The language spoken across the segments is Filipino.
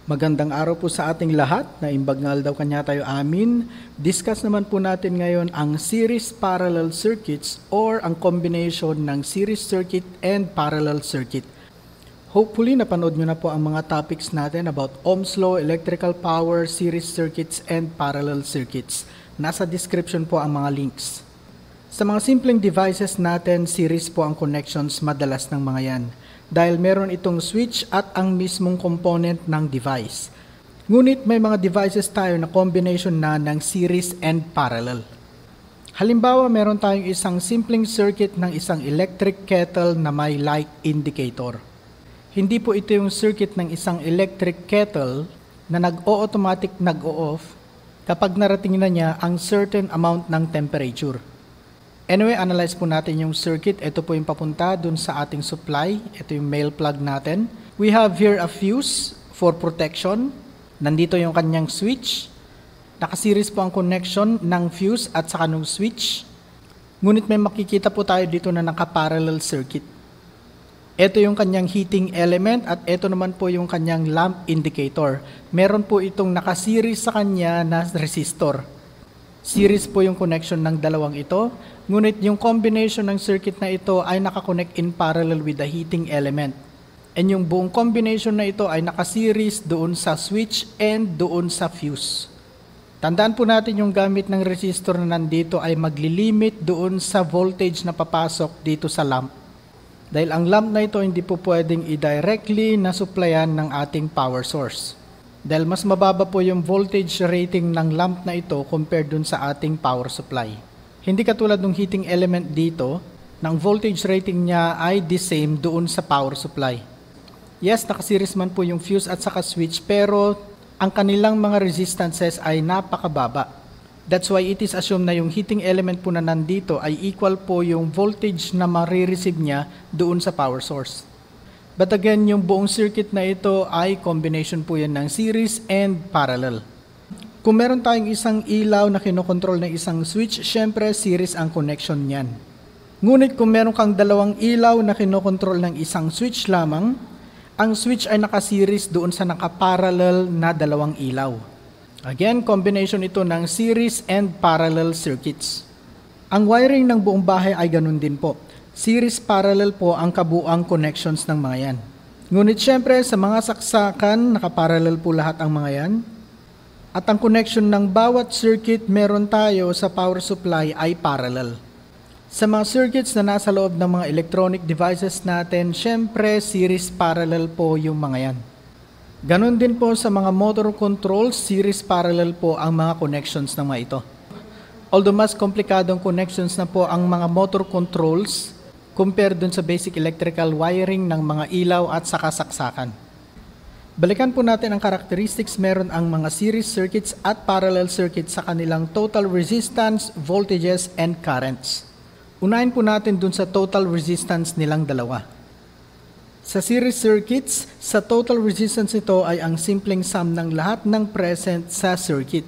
Magandang araw po sa ating lahat na imbagnal daw kanya tayo amin. Discuss naman po natin ngayon ang series parallel circuits or ang combination ng series circuit and parallel circuit. Hopefully napanood nyo na po ang mga topics natin about Ohm's law, electrical power, series circuits and parallel circuits. Nasa description po ang mga links. Sa mga simpleng devices natin, series po ang connections madalas ng mga yan. Dahil meron itong switch at ang mismong component ng device. Ngunit may mga devices tayo na combination na ng series and parallel. Halimbawa, meron tayong isang simpleng circuit ng isang electric kettle na may light indicator. Hindi po ito yung circuit ng isang electric kettle na nag-o-automatic nag-o-off kapag narating na niya ang certain amount ng temperature. Anyway, analyze po natin yung circuit. Ito po yung papunta dun sa ating supply. Ito yung male plug natin. We have here a fuse for protection. Nandito yung kanyang switch. Nakasiris po ang connection ng fuse at saka ng switch. Ngunit may makikita po tayo dito na naka-parallel circuit. Ito yung kanyang heating element at ito naman po yung kanyang lamp indicator. Meron po itong nakasiris sa kanya na resistor. Series po yung connection ng dalawang ito, ngunit yung combination ng circuit na ito ay nakakonect in parallel with the heating element. And yung buong combination na ito ay nakaseries doon sa switch and doon sa fuse. Tandaan po natin yung gamit ng resistor na nandito ay maglilimit doon sa voltage na papasok dito sa lamp. Dahil ang lamp na ito hindi po pwedeng i-directly na supplyan ng ating power source. Dahil mas mababa po yung voltage rating ng lamp na ito compared dun sa ating power supply. Hindi katulad ng heating element dito, ng voltage rating niya ay the same doon sa power supply. Yes, nakasiris man po yung fuse at saka switch, pero ang kanilang mga resistances ay napakababa. That's why it is assumed na yung heating element po na nandito ay equal po yung voltage na marireceive niya doon sa power source. But again, yung buong circuit na ito ay combination po yan ng series and parallel. Kung meron tayong isang ilaw na kinokontrol ng isang switch, syempre series ang connection niyan. Ngunit kung meron kang dalawang ilaw na kinokontrol ng isang switch lamang, ang switch ay nakaseries doon sa nakaparallel na dalawang ilaw. Again, combination ito ng series and parallel circuits. Ang wiring ng buong bahay ay ganun din po. Series parallel po ang kabuang connections ng mga yan. Ngunit syempre sa mga saksakan, nakaparallel po lahat ang mga yan. At ang connection ng bawat circuit meron tayo sa power supply ay parallel. Sa mga circuits na nasa loob ng mga electronic devices natin, syempre series parallel po yung mga yan. Ganon din po sa mga motor controls, series parallel po ang mga connections ng mga ito. Although mas komplikadong connections na po ang mga motor controls, compared dun sa basic electrical wiring ng mga ilaw at sakasaksakan. Balikan po natin ang characteristics. Meron ang mga series circuits at parallel circuits sa kanilang total resistance, voltages, and currents. Unahin po natin dun sa total resistance nilang dalawa. Sa series circuits, sa total resistance ito ay ang simpleng sum ng lahat ng present sa circuit.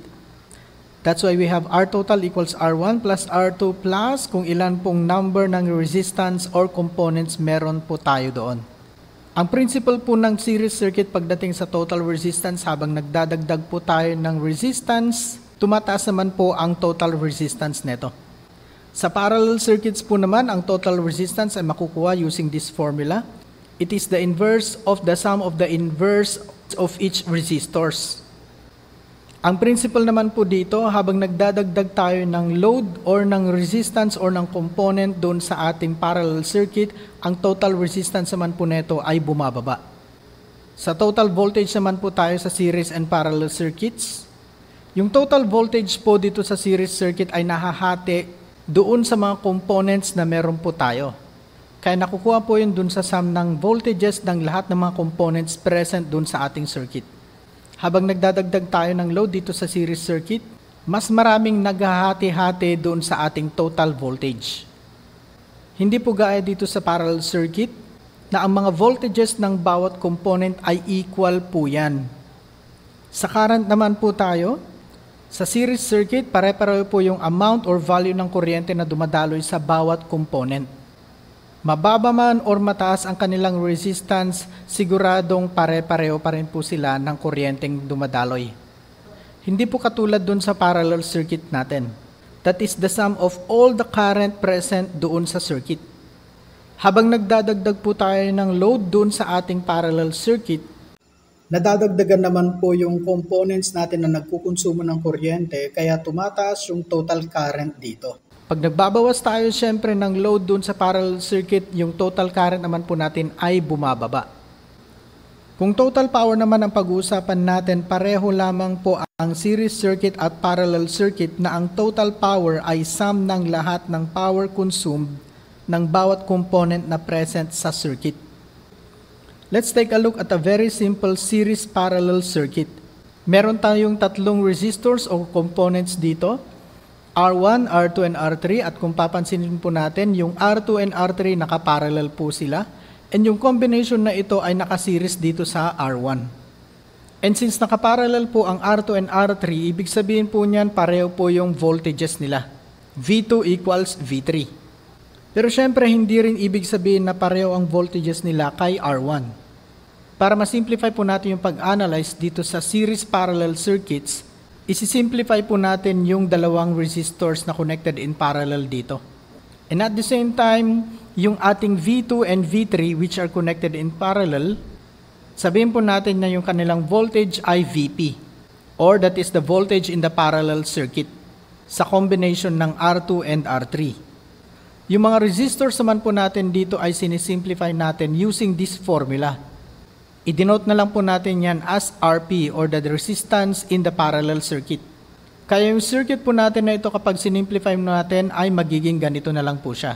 That's why we have R total equals R1 plus R2 plus kung ilan pong number ng resistance or components meron po tayo doon. Ang principle po ng series circuit pagdating sa total resistance, habang nagdadagdag po tayo ng resistance, tumataas naman po ang total resistance neto. Sa parallel circuits po naman, ang total resistance ay makukuha using this formula. It is the inverse of the sum of the inverse of each resistors. Ang principle naman po dito, habang nagdadagdag tayo ng load or ng resistance or ng component doon sa ating parallel circuit, ang total resistance naman po neto ay bumababa. Sa total voltage naman po tayo sa series and parallel circuits. Yung total voltage po dito sa series circuit ay nahahati doon sa mga components na meron po tayo. Kaya nakukuha po yun doon sa sum ng voltages ng lahat ng mga components present doon sa ating circuit. Habang nagdadagdag tayo ng load dito sa series circuit, mas maraming naghahati-hati doon sa ating total voltage. Hindi po gaya dito sa parallel circuit na ang mga voltages ng bawat component ay equal po yan. Sa current naman po tayo, sa series circuit, pare-pareho po yung amount or value ng kuryente na dumadaloy sa bawat component. Mababa man or mataas ang kanilang resistance, siguradong pare-pareho pa rin po sila ng kuryenteng dumadaloy. Hindi po katulad dun sa parallel circuit natin. That is the sum of all the current present doon sa circuit. Habang nagdadagdag po tayo ng load doon sa ating parallel circuit, nadadagdagan naman po yung components natin na nagkukonsumo ng kuryente, kaya tumataas yung total current dito. Pag nagbabawas tayo syempre ng load doon sa parallel circuit, yung total current naman po natin ay bumababa. Kung total power naman ang pag-uusapan natin, pareho lamang po ang series circuit at parallel circuit na ang total power ay sum ng lahat ng power consumed ng bawat component na present sa circuit. Let's take a look at a very simple series parallel circuit. Meron tayong tatlong resistors o components dito, R1, R2, and R3, at kung papansinin po natin, yung R2 and R3 nakaparallel po sila, and yung combination na ito ay nakaseries dito sa R1. And since nakaparallel po ang R2 and R3, ibig sabihin po niyan pareho po yung voltages nila. V2 equals V3. Pero syempre, hindi rin ibig sabihin na pareho ang voltages nila kay R1. Para masimplify po natin yung pag-analyze dito sa series parallel circuits, isi-simplify po natin yung dalawang resistors na connected in parallel dito. And at the same time, yung ating V2 and V3 which are connected in parallel, sabihin po natin na yung kanilang voltage ay VP, or that is the voltage in the parallel circuit, sa combination ng R2 and R3. Yung mga resistors naman po natin dito ay sinisimplify natin using this formula. I-denote na lang po natin yan as RP or the resistance in the parallel circuit. Kaya yung circuit po natin na ito kapag sinimplify natin ay magiging ganito na lang po siya.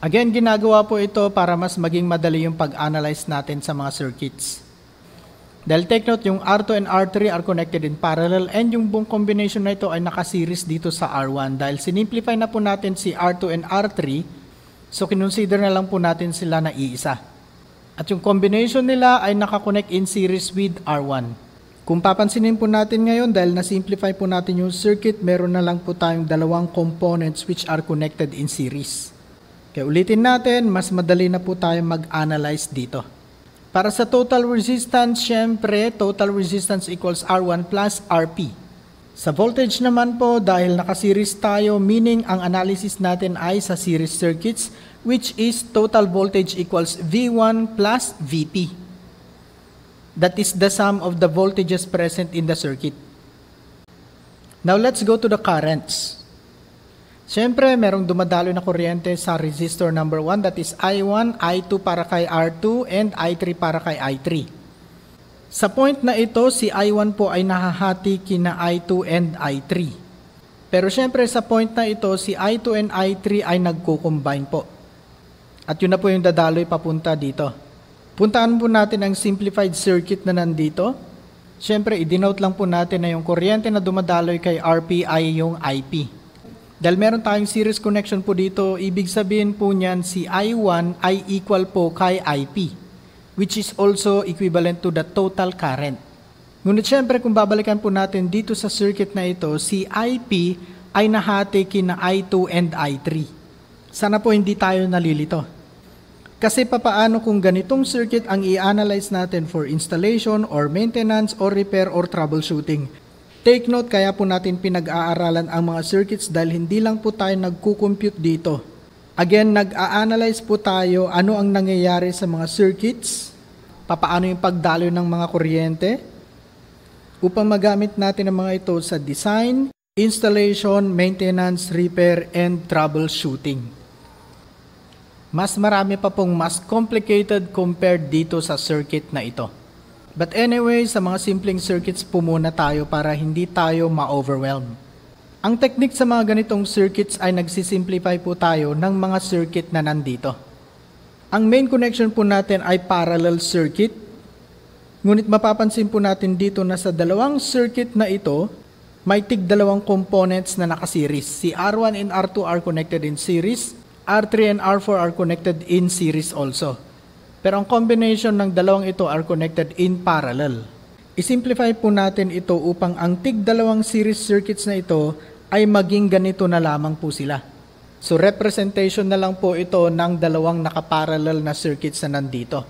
Again, ginagawa po ito para mas maging madali yung pag-analyze natin sa mga circuits. Dahil take note, yung R2 and R3 are connected in parallel and yung buong combination na ito ay nakaseries dito sa R1. Dahil sinimplify na po natin si R2 and R3, so kinonsider na lang po natin sila na iisa. At yung combination nila ay nakakonect in series with R1. Kung papansinin po natin ngayon, dahil na-simplify po natin yung circuit, meron na lang po tayong dalawang components which are connected in series. Kaya ulitin natin, mas madali na po tayo mag-analyze dito. Para sa total resistance, syempre, total resistance equals R1 plus RP. Sa voltage naman po, dahil nakaseries tayo, meaning ang analysis natin ay sa series circuits, which is total voltage equals V1 plus VP. That is the sum of the voltages present in the circuit. Now, let's go to the currents. Siyempre, merong dumadaloy na kuryente sa resistor number 1, that is I1, I2 para kay R2, and I3 para kay I3. Sa point na ito, si I1 po ay nahahati kina I2 and I3. Pero siyempre, sa point na ito, si I2 and I3 ay nagko-combine po. At yun na po yung dadaloy papunta dito. Puntaan po natin ang simplified circuit na nandito. Siyempre, i-denote lang po natin na yung kuryente na dumadaloy kay RP ay yung IP. Dahil meron tayong series connection po dito, ibig sabihin po niyan si I1 ay equal po kay IP, which is also equivalent to the total current. Ngunit syempre kung babalikan po natin dito sa circuit na ito, si IP ay nahati kina I2 and I3. Sana po hindi tayo nalilito. Kasi papaano kung ganitong circuit ang i-analyze natin for installation or maintenance or repair or troubleshooting? Take note, kaya po natin pinag-aaralan ang mga circuits dahil hindi lang po tayo nagko-compute dito. Again, nag-a-analyze po tayo ano ang nangyayari sa mga circuits, papaano yung pagdaloy ng mga kuryente, upang magamit natin ang mga ito sa design, installation, maintenance, repair, and troubleshooting. Mas marami pa pong mas complicated compared dito sa circuit na ito. But anyway, sa mga simpleng circuits po muna tayo para hindi tayo ma-overwhelm. Ang technique sa mga ganitong circuits ay nagsisimplify po tayo ng mga circuit na nandito. Ang main connection po natin ay parallel circuit. Ngunit mapapansin po natin dito na sa dalawang circuit na ito, may tig-dalawang components na nakaseries. Si R1 and R2 are connected in series, R3 and R4 are connected in series also. Pero ang combination ng dalawang ito are connected in parallel. I-simplify po natin ito upang ang tig-dalawang series circuits na ito ay maging ganito na lamang po sila. So representation na lang po ito ng dalawang nakaparallel na circuits na nandito.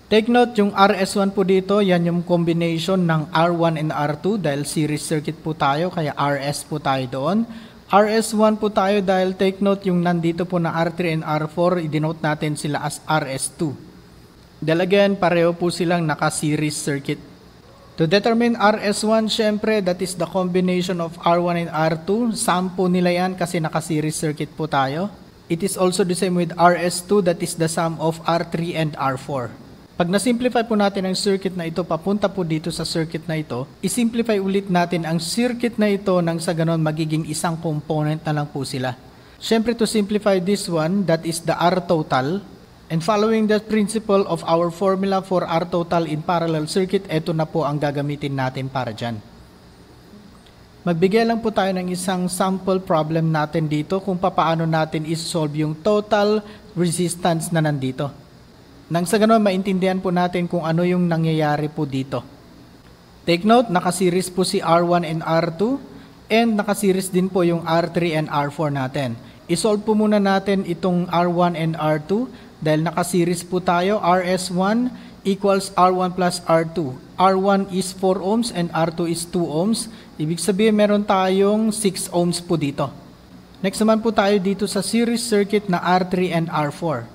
Take note, yung RS1 po dito, yan yung combination ng R1 and R2 dahil series circuit po tayo, kaya RS po tayo doon. RS1 po tayo dahil take note yung nandito po na R3 and R4, i-denote natin sila as RS2. Dahil again, pareho po silang naka-series circuit. To determine RS1, syempre, that is the combination of R1 and R2. Sum po nila yan kasi naka-series circuit po tayo. It is also the same with RS2, that is the sum of R3 and R4. Pag na-simplify po natin ang circuit na ito, papunta po dito sa circuit na ito, i-simplify ulit natin ang circuit na ito nang sa ganon magiging isang component na lang po sila. Siyempre, to simplify this one, that is the R total. And following the principle of our formula for R total in parallel circuit, ito na po ang gagamitin natin para dyan. Magbigay lang po tayo ng isang sample problem natin dito kung paano natin isolve yung total resistance na nandito. Nang sa ganon, maintindihan po natin kung ano yung nangyayari po dito. Take note, nakasiris po si R1 and R2 and nakasiris din po yung R3 and R4 natin. Isolve po muna natin itong R1 and R2 dahil nakasiris po tayo. RS1 equals R1 plus R2. R1 is 4 ohms and R2 is 2 ohms. Ibig sabihin meron tayong 6 ohms po dito. Next naman po tayo dito sa series circuit na R3 and R4.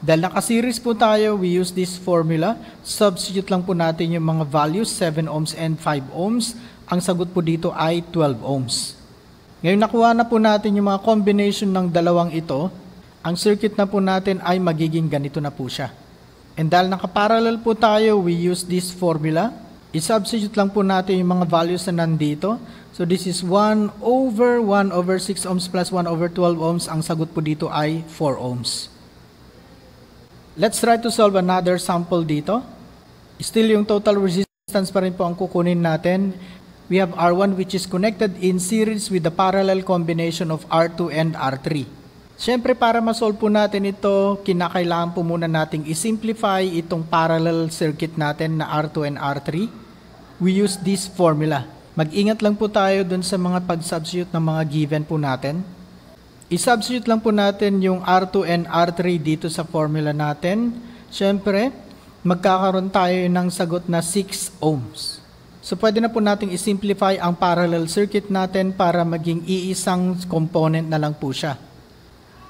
Dahil naka-series po tayo, we use this formula. Substitute lang po natin yung mga values, 7 ohms and 5 ohms. Ang sagot po dito ay 12 ohms. Ngayon nakuha na po natin yung mga combination ng dalawang ito. Ang circuit na po natin ay magiging ganito na po siya. And dahil nakaparallel po tayo, we use this formula. I-substitute lang po natin yung mga values na nandito. So this is 1 over 6 ohms plus 1 over 12 ohms. Ang sagot po dito ay 4 ohms. Let's try to solve another sample dito. Still yung total resistance pa rin po ang kukunin natin. We have R1 which is connected in series with the parallel combination of R2 and R3. Siyempre para ma-solve po natin ito, kinakailangan po muna nating i-simplify itong parallel circuit natin na R2 and R3. We use this formula. Mag-ingat lang po tayo dun sa mga pag-substitute ng mga given po natin. I-substitute lang po natin yung R2 and R3 dito sa formula natin. Siyempre, magkakaroon tayo ng sagot na 6 ohms. So, pwede na po natin i-simplify ang parallel circuit natin para maging iisang component na lang po siya.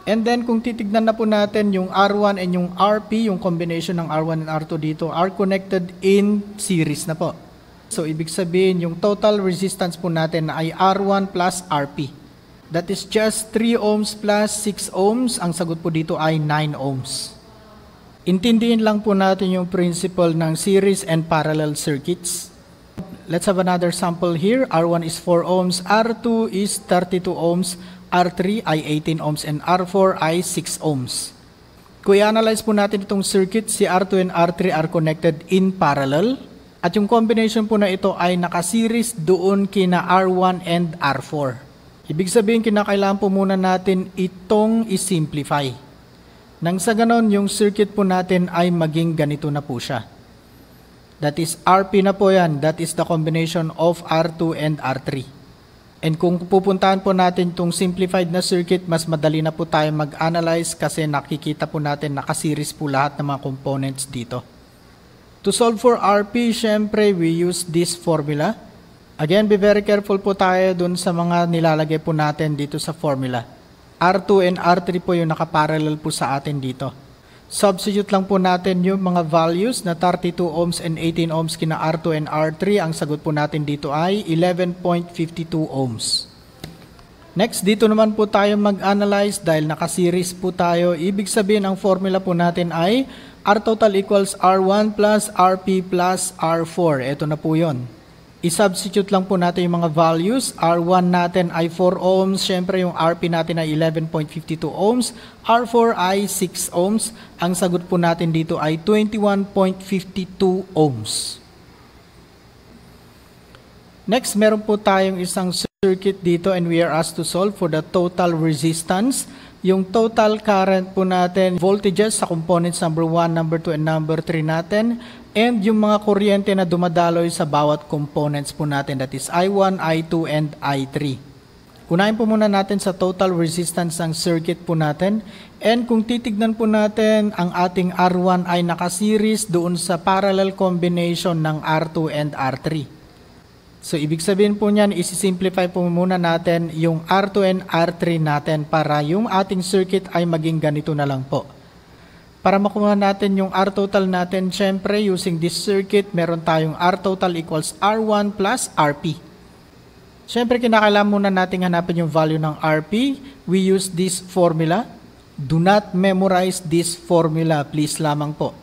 And then, kung titignan na po natin yung R1 and yung RP, yung combination ng R1 and R2 dito, are connected in series na po. So, ibig sabihin, yung total resistance po natin ay R1 plus RP. That is just 3 ohms plus 6 ohms. Ang sagot po dito ay 9 ohms. Intindihin lang po natin yung principle ng series and parallel circuits. Let's have another sample here. R1 is 4 ohms, R2 is 32 ohms, R3 ay 18 ohms, and R4 ay 6 ohms. Kung i-analyze po natin itong circuit, si R2 and R3 are connected in parallel. At yung combination po na ito ay nakaseries doon kina R1 and R4. Ibig sabihin, kinakailangan po muna natin itong i-simplify. Nang sa ganon, yung circuit po natin ay maging ganito na po siya. That is RP na po yan. That is the combination of R2 and R3. And kung pupuntahan po natin itong simplified na circuit, mas madali na po tayo mag-analyze kasi nakikita po natin nakaseries po lahat ng mga components dito. To solve for RP, syempre, we use this formula. Again, be very careful po tayo dun sa mga nilalagay po natin dito sa formula. R2 and R3 po yung nakaparallel po sa atin dito. Substitute lang po natin yung mga values na 32 ohms and 18 ohms kina R2 and R3. Ang sagot po natin dito ay 11.52 ohms. Next, dito naman po tayo mag-analyze dahil nakaseries po tayo. Ibig sabihin, ang formula po natin ay R total equals R1 plus RP plus R4. Ito na po yun. I-substitute lang po natin yung mga values. R1 natin ay 4 ohms. Siyempre yung RP natin ay 11.52 ohms. R4 ay 6 ohms. Ang sagot po natin dito ay 21.52 ohms. Next, meron po tayong isang circuit dito and we are asked to solve for the total resistance. Yung total current po natin, voltages sa components number 1, number 2, and number 3 natin. And yung mga kuryente na dumadaloy sa bawat components po natin, that is I1, I2, and I3. Unahin po muna natin sa total resistance ng circuit po natin. And kung titignan po natin, ang ating R1 ay nakaseries doon sa parallel combination ng R2 and R3. So, ibig sabihin po niyan, isi-simplify po muna natin yung R2 and R3 natin para yung ating circuit ay maging ganito na lang po. Para makuha natin yung R total natin, syempre, using this circuit, meron tayong R total equals R1 plus RP. Syempre, kinakailangan muna natin hanapin yung value ng RP. We use this formula. Do not memorize this formula, please lamang po.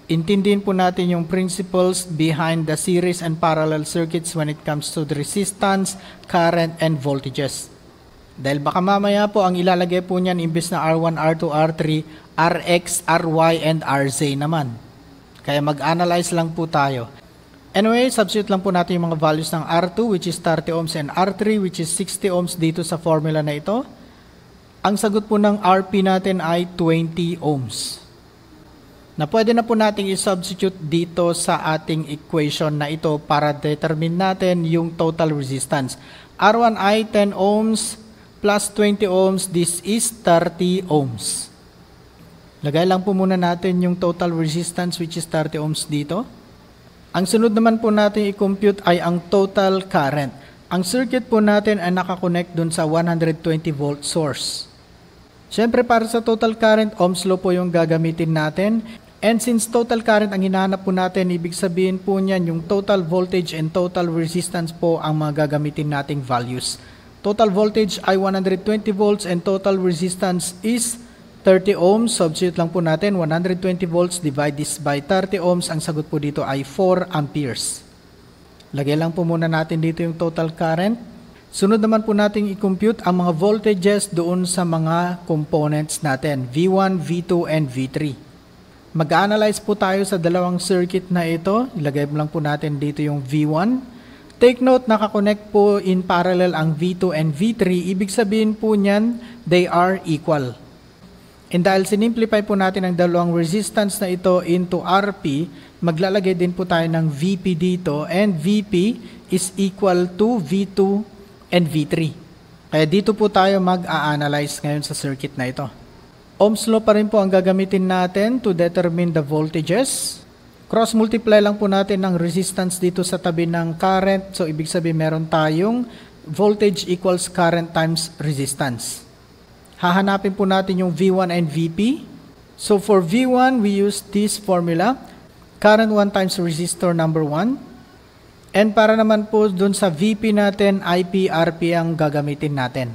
Intindihin po natin yung principles behind the series and parallel circuits when it comes to the resistance, current, and voltages. Dahil baka mamaya po ang ilalagay po niyan imbes na R1, R2, R3, Rx, Ry, and Rz naman. Kaya mag-analyze lang po tayo. Anyway, substitute lang po natin yung mga values ng R2 which is 30 ohms and R3 which is 60 ohms dito sa formula na ito. Ang sagot po ng RP natin ay 20 ohms. Na pwede na po nating i-substitute dito sa ating equation na ito para determine natin yung total resistance. R1 ay 10 ohms plus 20 ohms, this is 30 ohms. Lagay lang po muna natin yung total resistance which is 30 ohms dito. Ang sunod naman po natin i-compute ay ang total current. Ang circuit po natin ay nakakonect dun sa 120 volt source. Siyempre para sa total current, Ohm's law po yung gagamitin natin. And since total current ang hinahanap po natin, ibig sabihin po niyan yung total voltage and total resistance po ang mga gagamitin nating values. Total voltage ay 120 volts and total resistance is 30 ohms. Substitute lang po natin, 120 volts divide this by 30 ohms. Ang sagot po dito ay 4 amperes. Lagay lang po muna natin dito yung total current. Sunod naman po natin i-compute ang mga voltages doon sa mga components natin, V1, V2, and V3. Mag-analyze po tayo sa dalawang circuit na ito. Ilagay lang po natin dito yung V1. Take note, nakakonect po in parallel ang V2 and V3. Ibig sabihin po niyan, they are equal. And dahil sinimplify po natin ang dalawang resistance na ito into RP, maglalagay din po tayo ng VP dito. And VP is equal to V2 and V3. Kaya dito po tayo mag-a-analyze ngayon sa circuit na ito. Ohm's law pa rin po ang gagamitin natin to determine the voltages. Cross-multiply lang po natin ng resistance dito sa tabi ng current. So, ibig sabihin meron tayong voltage equals current times resistance. Hahanapin po natin yung V1 and VP. So, for V1, we use this formula. Current 1 times resistor number 1. And para naman po dun sa VP natin, IP, RP ang gagamitin natin.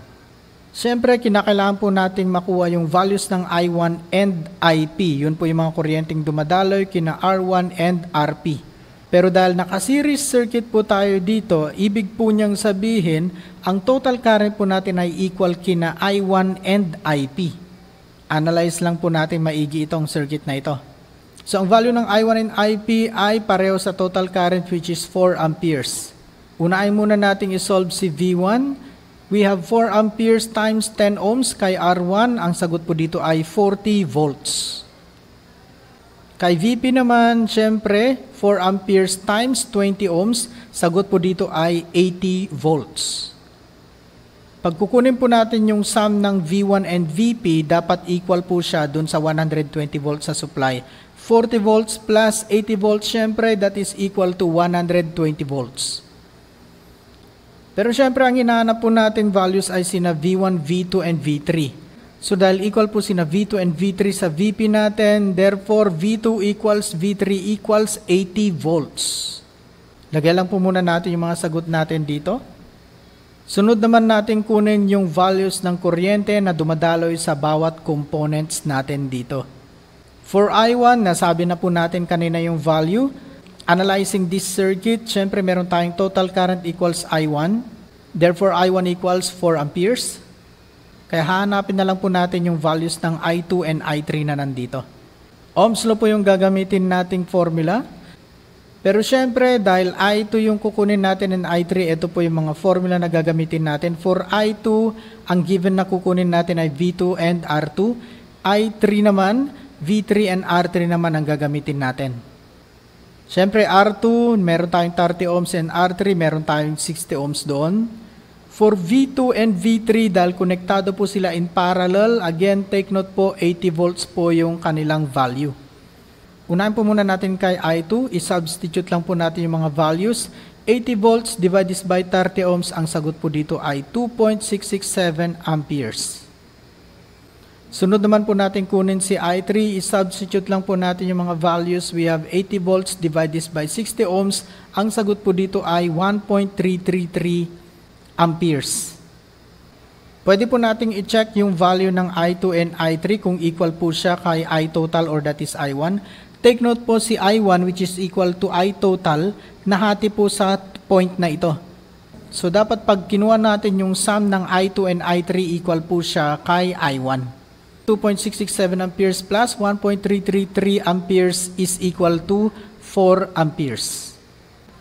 Siyempre, kinakailangan po natin makuha yung values ng I1 and IP. Yun po yung mga kuryenteng dumadaloy kina R1 and RP. Pero dahil naka-series circuit po tayo dito, ibig po niyang sabihin, ang total current po natin ay equal kina I1 and IP. Analyze lang po natin maigi itong circuit na ito. So, ang value ng I1 and IP ay pareho sa total current which is 4 amperes. Unahin muna natin isolve si V1. We have 4 amperes times 10 ohms kay R1. Ang sagot po dito ay 40 volts. Kay VP naman, syempre, 4 amperes times 20 ohms. Sagot po dito ay 80 volts. Pagkukunin po natin yung sum ng V1 and VP, dapat equal po siya dun sa 120 volts sa supply. 40 volts plus 80 volts, syempre, that is equal to 120 volts. Pero syempre, ang hinahanap po natin values ay sina V1, V2, and V3. So, dahil equal po sina V2 and V3 sa VP natin, therefore, V2 equals V3 equals 80 volts. Lagay lang po muna natin yung mga sagot natin dito. Sunod naman natin kunin yung values ng kuryente na dumadaloy sa bawat components natin dito. For I1, nasabi na po natin kanina yung value. Analyzing this circuit, syempre meron tayong total current equals I1. Therefore, I1 equals 4 amperes. Kaya hahanapin na lang po natin yung values ng I2 and I3 na nandito. Ohm's law po yung gagamitin nating formula. Pero syempre, dahil I2 yung kukunin natin and I3, ito po yung mga formula na gagamitin natin. For I2, ang given na kukunin natin ay V2 and R2. I3 naman, V3 and R3 naman ang gagamitin natin. Siyempre, R2, meron tayong 30 ohms and R3, meron tayong 60 ohms doon. For V2 and V3, dahil konektado po sila in parallel, again, take note po, 80 volts po yung kanilang value. Unahin po muna natin kay I2, i-substitute lang po natin yung mga values. 80 volts divided by 30 ohms, ang sagot po dito ay 2.667 amperes. Sunod naman po natin kunin si I3, i-substitute lang po natin yung mga values. We have 80 volts divided by 60 ohms, ang sagot po dito ay 1.333 amperes. Pwede po nating i-check yung value ng I2 and I3 kung equal po siya kay I total or that is I1. Take note po si I1 which is equal to I total, nahati po sa point na ito. So dapat pag kinuha natin yung sum ng I2 and I3 equal po siya kay I1. 2.667 amperes plus 1.333 amperes is equal to 4 amperes.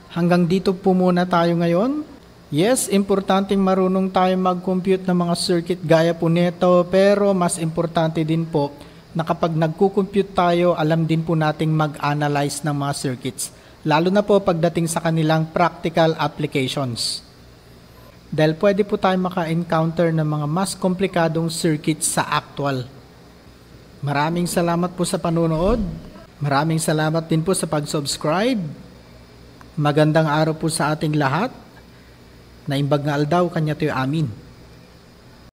Hanggang dito po muna tayo ngayon. Yes, importanteng marunong tayo mag-compute ng mga circuit gaya po nito, pero mas importante din po na kapag nagko-compute tayo, alam din po nating mag-analyze ng mga circuits, lalo na po pagdating sa kanilang practical applications. Dahil pwede po tayo maka-encounter ng mga mas komplikadong circuits sa actual. Maraming salamat po sa panonood. Maraming salamat din po sa pag-subscribe. Magandang araw po sa ating lahat. Naimbag nga aldaw kanya to'y amin.